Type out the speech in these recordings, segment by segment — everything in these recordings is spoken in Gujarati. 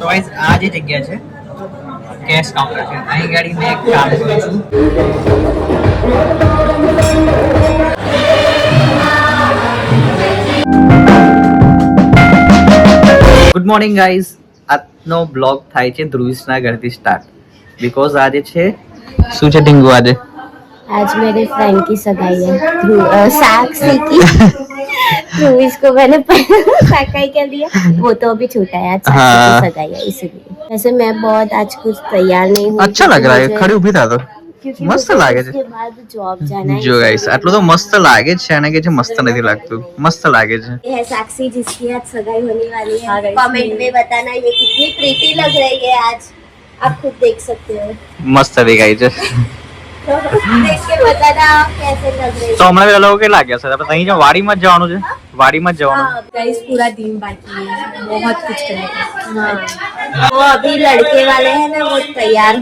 તો ગાઈસ આ જે જગ્યા છે કેશ કાઉન્ટર છે. અહીં ગાડી મેં એક કામ કરું છું. Good morning guys. આજનો બ્લોગ થાય છે ધ્રુવીસના ઘરથી સ્ટાર્ટ. बिकॉज આજે છે શું છે ઢીંગુ આજે? आज मेरे फ्रेंड की सगाई है, साक्षी की. ध्रुवीस को मैंने सगाई कर दिया, वो तो अभी छोटा है. आज साक्षी की सगाई है इसलिए. वैसे मैं बहुत आज कुछ तैयार नहीं हूँ. अच्छा लग रहा है. खड़ी ઊભી થા તો મસ્ત લાગે છે. उसके बाद जॉब जाना है. જો ગાઈસ આટલું તો મસ્ત લાગે છે અને કે છે મસ્ત નથી લાગતું. મસ્ત લાગે છે. ये है साक्षी जिसकी आज सगाई होने वाली है. कमेंट में बताना ये कितनी प्रीटी लग रही है आज. आप खुद देख सकते हो. મસ્ત દેખાય છે. देख के बताना कैसे लग रही है. તો હમણાં પેલા લોકો કેટલા ગયા છે? આપણે અહીં જ વાડીમાં જ જવાનું છે. વાડીમાં જ જવાનું. गाइस पूरा दिन बाकी है, बहुत कुछ करना है. वो अभी लड़के वाले हैं ना, वो तैयार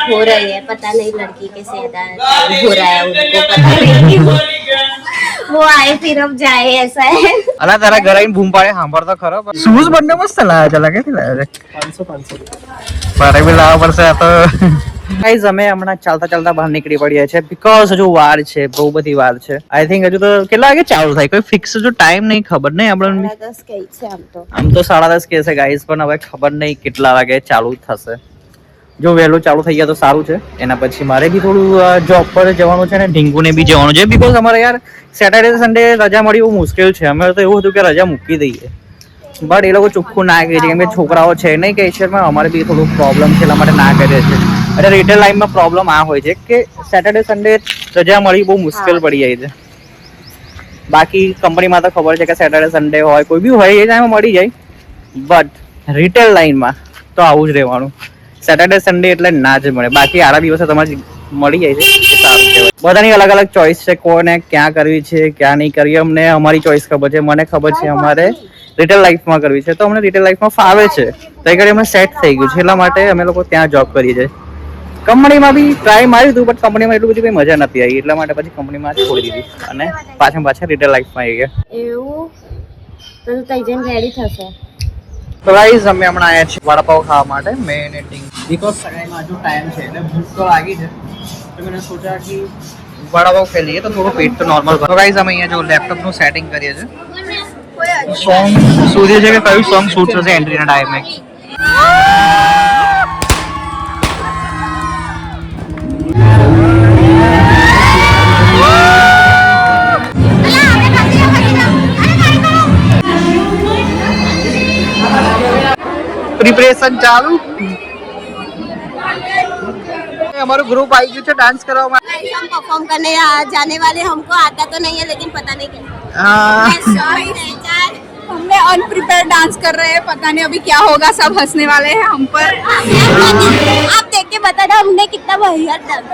हो रहे हैं. पता नहीं लड़की के सेदा हो रहा है, उनको पता नहीं. वो आए फिर अब जाए, ऐसा है. અલા તારા ઘરે આવીને બૂમ પાડે સાંભળતો ખરો. શૂઝ બંને મસ્ત લાવ્યા છે. લાગે છે લાવ્યા છે 500 મારે બી લાવવા પડશે આ તો. ગાઈઝ અમે હમણાં ચાલતા ચાલતા બહાર નીકળી પડ્યા છે બીકોઝ હજુ વાર છે, બહુ બધી વાર છે. આઈ થિંક હજુ તો કેટલા વાગે ચાલુ થાય કોઈ ફિક્સ જો ટાઈમ નહીં, ખબર નહીં આપણને. 10 કહી છે આમ તો 10:30 કે છે ગાઈઝ, પણ હવે ખબર નહીં કેટલા વાગે ચાલુ થશે. જો વહેલું ચાલુ થઈ ગયા તો સારું છે. એના પછી મારે બી થોડું જોબ પર જવાનું છે ને ઢીંગુને બી જવાનું છે બીકોઝ અમારે યાર સેટરડે સન્ડે રજા મળી બહુ મુશ્કેલ છે. અમે તો એવું હતું કે રજા મૂકી દઈએ, બટ એ લોકો ચોખ્ખું ના કહે છે કેમ કે છોકરાઓ છે નહીં કહે છે. પણ અમારે બી થોડું પ્રોબ્લેમ છે એટલા માટે ના કરે છે. એટલે રિટેલ લાઈનમાં પ્રોબ્લેમ આ હોય છે કે સેટરડે સન્ડે રજા મળી બહુ મુશ્કેલ પડી જાય છે. બાકી કંપનીમાં તો ખબર છે કે સેટરડે સન્ડે હોય કોઈ બી હોય એ ટાઈમે મળી જાય, બટ રિટેલ લાઈનમાં તો આવું જ રહેવાનું. સેટરડે સન્ડે એટલે ના જ મળે, બાકી આડા દિવસે તમારે મળી જાય છે એ સારું કહેવાય. બધાની અલગ અલગ ચોઈસ છે, કોને ક્યાં કરવી છે ક્યાં નહીં કરવી. અમને અમારી ચોઈસ ખબર છે, મને ખબર છે અમારે રિટેલ લાઈફમાં કરવી છે તો અમને રિટેલ લાઈફમાં ફાવે છે. તો એ કરી અમે સેટ થઈ ગયું છે એટલા માટે અમે લોકો ત્યાં જોબ કરીએ છીએ. કંપનીમાં બી ટ્રાય માર્યું હતું બટ કંપનીમાં એટલું બધી કઈ મજા નથી આવી એટલા માટે પછી કંપનીમાં છોડી દીધી અને પાછા રિટેલ લાઈફમાં આવી ગયા. એવું તો તઈ જઈને રેડી થશે. તો ગાઈઝ અમે હમણાં આવ્યા છીએ વડાપાવ ખાવા માટે મેન એટિંગ બીકોઝ સગાઈમાં હજુ ટાઈમ છે એટલે ભૂખ તો લાગી છે તો મેં સોચ્યા કે વડાપાવ ખાઈ લઈએ તો થોડું પેટ તો નોર્મલ. તો ગાઈઝ અમે અહીંયા જો લેપટોપનું સેટિંગ કરીએ છીએ. સોંગ શોધીએ છે કે કયું સોંગ શૂટ થશે એન્ટ્રીના ટાઈમે. प्रिपरेशन चालू. हमारा ग्रुप आई गया है डांस करवा में. हम परफॉर्म करने जाने वाले. हमको आता तो नहीं है लेकिन पता नहीं क्या. हमने अनप्रिपेयर डांस कर रहे हैं, पता नहीं अभी क्या होगा. सब हंसने वाले हैं हम पर. आप देख के बताना हमने कितना बढ़िया डांस.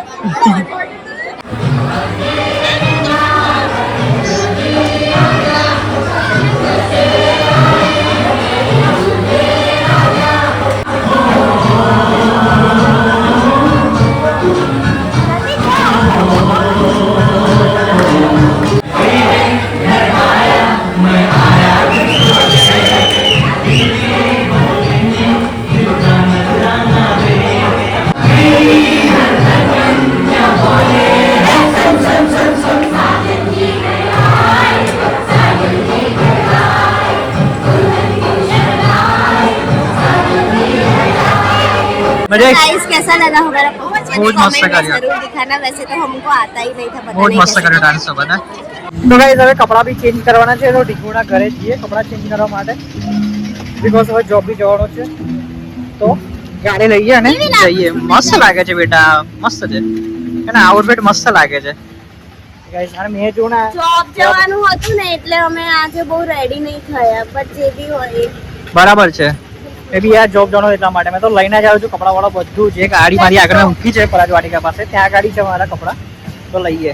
गाइस कैसा लगा हमारा परफॉर्मेंस? बहुत मस्त कर दिया. जरूर दिखाना. वैसे तो हमको आता ही नहीं था, पता बहुत नहीं मस्त कैसे. કર્યો ડાન્સ તો બધા. તો ગાઈસ હવે કપડા બી ચેન્જ કરવાના છે તો ઢીંગુના ઘરે જઈએ કપડા ચેન્જ કરવા માટે બીકોઝ હવે જોબ બી જવાનું છે તો ગાડી લઈએ અને જઈએ. મસ્ત લાગે છે બેટા, મસ્ત છે એના આઉટફિટ મસ્ત લાગે છે ગાઈસ. અને મેં જો ના જોબ જવાનું હતું ને એટલે અમે આજે બહુ રેડી નહીં થયા, બટ જે બી હોય બરાબર છે. એ બી આ જોબ જવાનું એટલા માટે મેં તો લઈને જ આવ્યો છું કપડા વાળા બધું જે ગાડી મારી આગળ મૂકી છે પરાજ વાટિકા પાસે, ત્યાં ગાડી છે મારા કપડા તો લઈએ.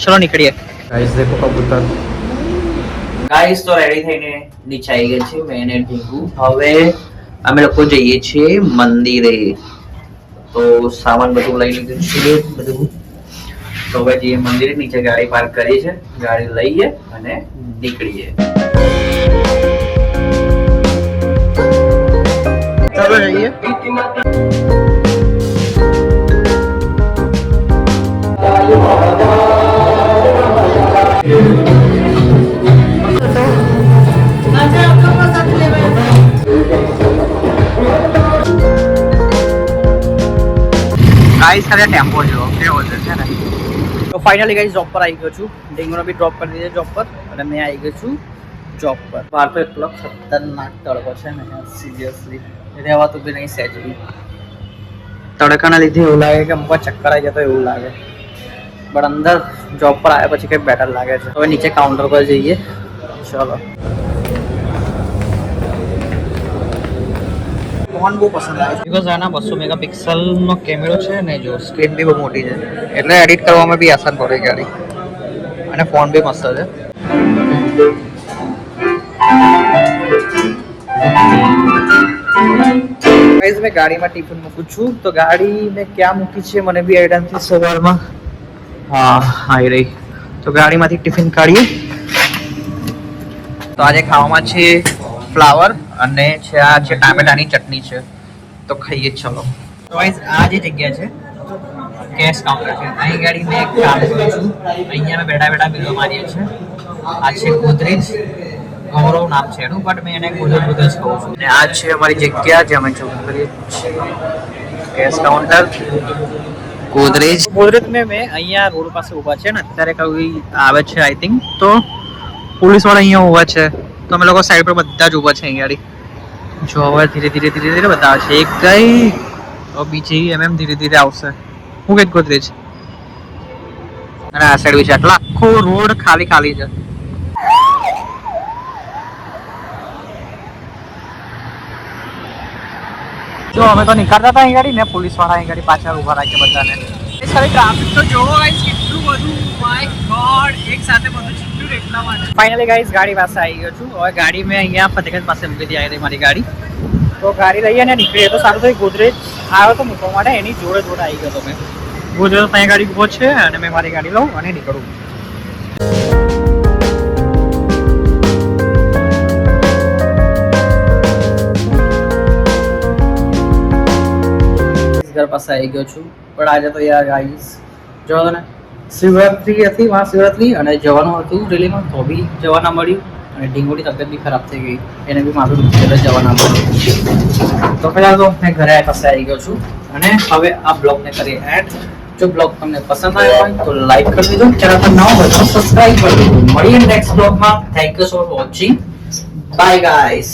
ચલો નીકળીએ. ગાઈસ દેખો કબૂતર. ગાઈસ તો રેડી થઈને નીચે આવી ગયા છે મેં અને ઢીંગુ. હવે અમે લોકો જઈએ છીએ મંદિરે. તો સામાન બધું લઈ લીધું છે બધું. તો હવે જઈએ મંદિરે. નીચે ગાડી પાર્ક કરી છે, ગાડી લઈએ અને નીકળીએ. ચલો ગાઈસ સાથે ટેમ્પો જો કેવો છે ને. તો ફાઇનલી ગાઈસ જોબ પર આવી ગયો છું. ડીંગોને બી ડ્રોપ કરી દીધો જોબ પર અને મેં આવી ગયો છું જોબ પર. બહાર તો એટલો ખતરનાક તડકો છે ને સિરિયસલી રહેવાતું બી નહીં સહેજ બી. તડકાના લીધે એવું લાગે કે અમુક ચક્કર આવી જતો એવું લાગે. બટ અંદર જોબ પર આવ્યા પછી કંઈક બેટર લાગે છે. હવે નીચે કાઉન્ટર પર જઈએ ચલો. ફોન બહુ પસંદ આવે છે બીકોઝ આના 200 મેગાપિક્સલનો કેમેરો છે ને જો સ્ક્રીન બી બહુ મોટી છે એટલે એડિટ કરવામાં બી આસાન પડે ગાડી અને ફોન બી મસ્ત છે. ગાઈસ મેં ગાડીમાં ટિફિન મૂકું છું તો ગાડી મેં ક્યાં મૂકી છે મને બી આઈડિયા નથી સવારમાં. હા આવી રહી. તો ગાડીમાંથી ટિફિન કાઢીએ. તો આજે ખાવામાં છે ફ્લાવર અને છે આ છે ટામેટાની ચટણી છે તો ખાઈએ ચલો. તો ગાઈસ આ જે જગ્યા છે કેશ કાઉન્ટર છે અહીં ગાડી મેં કામ કરું છું. અહીંયા મેં બેઠા બેઠા બિલો મારીએ છીએ. આ છે ગોદરેજ ગૌરવ નામ છે એનું બટ મેં એને ગોદરેજ ગોદરેજ કહું છું. અને આ છે અમારી જગ્યા જે અમે જોબ કરીએ કેશ કાઉન્ટર ગોદરેજ. ગોદરેજ મેં અહીંયા રોડ પાસે ઊભા છે ને અત્યારે કઈ આવે છે આઈ થિંક તો પોલીસ વાળા અહીંયા ઊભા છે તો અમે લોકો સાઈડ પર બધા જ ઊભા છે અહીંયા જો હવે ધીરે ધીરે ધીરે ધીરે બધા છે. એક ગઈ તો બીજી એમ ધીરે ધીરે આવશે. હું કઈ ગોદરેજ અને આ સાઈડ બી છે એટલે આખો રોડ ખાલી ખાલી છે. જો અમે તો નીકળતા હતા અહીં ગાડી ને પોલીસ વાળા અહીં ગાડી પાછળ ઊભા રાખે બધાને. ટ્રાફિક તો જોવો ગાઈસ કેટલું બધું માય ગોડ એક સાથે બધું ચીટું એટલા માટે. ફાઇનલી ગાઈસ ગાડી પાસે આવી ગયો છું. હવે ગાડી મેં અહીંયા ફતેગંજ પાસે મૂકી દીધી આવી રહી મારી ગાડી. તો ગાડી લઈએ ને નીકળીએ તો સારું થઈ. ગોદરેજ આવ્યો તો મૂકવા માટે એની જોડે જોડે આવી ગયો તો મેં. ગોદરેજ ત્યાં ગાડી ઊભો છે અને મેં મારી ગાડી લઉં અને નીકળું. ઘર પાસે આવી ગયો છું પણ આજે તો યાર ગાઈસ જો ને શિવરાત્રી હતી મહાશિવરાત્રી અને જવાનું હતું રેલીમાં તો બી જવા ના મળ્યું અને ઢીંગોની તબિયત બી ખરાબ થઈ ગઈ એને બી માથું દુખતું જવા ના મળ્યું. તો પહેલાં તો મેં ઘરે પાસે આવી ગયો છું અને હવે આ બ્લોગને કરીએ એડ. જો બ્લોગ તમને પસંદ આવ્યો હોય તો લાઈક કરી દીધો. ચેનલ પર નવા હોય તો સબસ્ક્રાઇબ કરી દીધો. મળીએ નેક્સ્ટ બ્લોગમાં. Thank you for watching. Bye guys.